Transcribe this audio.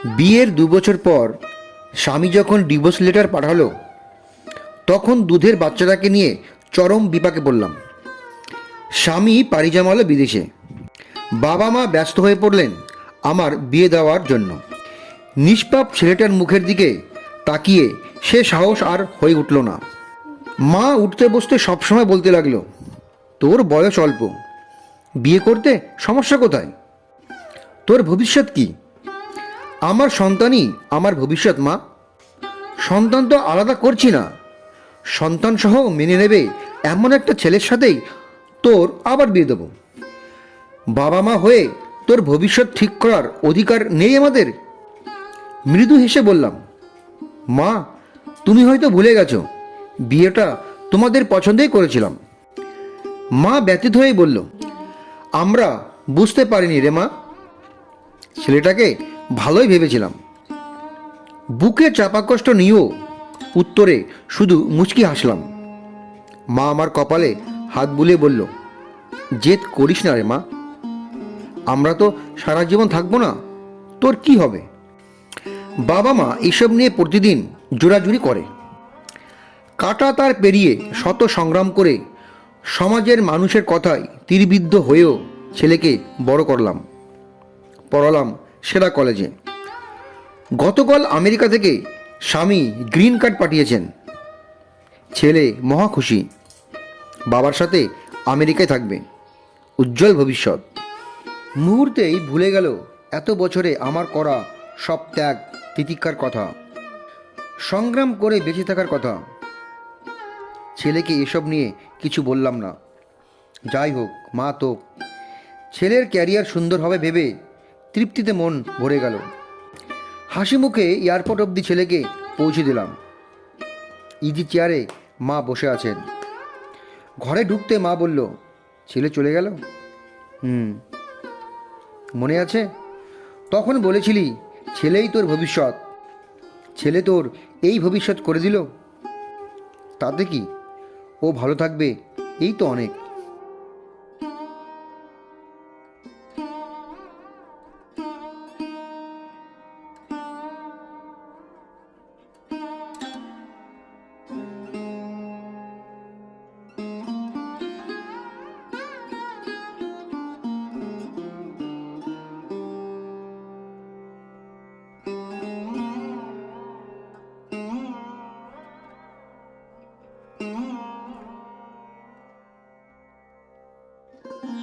বিয়ের 2 বছর পর স্বামী যখন ডিভোর্স লেটার পাঠালো, তখন দুধের বাচ্চাটাকে নিয়ে চরম বিপাকে পড়লাম। স্বামী পাড়ি জমালো বিদেশে। বাবা মা ব্যস্ত হয়ে পড়লেন আমার বিয়ে দেওয়ার জন্য। নিষ্পাপ ছেলেটার মুখের দিকে তাকিয়ে সে সাহস আর হয়ে উঠল না। মা উঠতে বসতে সবসময় বলতে লাগলো, তোর বয়স অল্প, বিয়ে করতে সমস্যা কোথায়? তোর ভবিষ্যৎ কি? আমার সন্তানই আমার ভবিষ্যৎ মা। সন্তান তো আলাদা করছি না, সন্তান সহ মেনে নেবে এমন একটা ছেলের সাথেই তোর আবার বিয়ে দেবো। বাবা মা হয়ে তোর ভবিষ্যৎ ঠিক করার অধিকার নেই আমাদের? মৃদু হেসে বললাম, মা তুমি হয়তো ভুলে গেছো, বিয়েটা তোমাদের পছন্দেই করেছিলাম। মা ব্যথিত হয়ে বলল, আমরা বুঝতে পারিনি রে মা, ছেলেটাকে ভালোই ভেবেছিলাম। বুকে চাপা কষ্ট নিয়েও উত্তরে শুধু মুচকি হাসলাম। মা আমার কপালে হাত বুলিয়ে বলল, জেদ করিস না রে মা, আমরা তো সারা জীবন থাকবো না, তোর কি হবে? বাবা মা এসব নিয়ে প্রতিদিন জোরাজুরি করে। কাটা তার পেরিয়ে শত সংগ্রাম করে সমাজের মানুষের কথায় তীরবিদ্ধ হয়েও ছেলেকে বড় করলাম, পড়ালাম সেরা কলেজে। গতকাল আমেরিকা থেকে স্বামী গ্রিন কার্ড পাঠিয়েছেন। ছেলে মহা খুশি, বাবার সাথে আমেরিকায় থাকবে, উজ্জ্বল ভবিষ্যৎ। মুহূর্তেই ভুলে গেল এত বছরে আমার করা সব ত্যাগ তিতিক্ষার কথা, সংগ্রাম করে বেঁচে থাকার কথা। ছেলেকে এসব নিয়ে কিছু বললাম না। যাই হোক মা তো, ছেলের ক্যারিয়ার সুন্দর হবে ভেবে তৃপ্তিতে মন ভরে গেল। হাসি মুখে এয়ারপোর্ট অবধি ছেলেকে পৌঁছে দিলাম। ইজি চেয়ারে মা বসে আছেন। ঘরে ঢুকতে মা বলল, ছেলে চলে গেল? মনে আছে তখন বলেছিলি ছেলেই তোর ভবিষ্যৎ, ছেলে তোর এই ভবিষ্যৎ করে দিল। তাতে কি, ও ভালো থাকবে এই তো অনেক।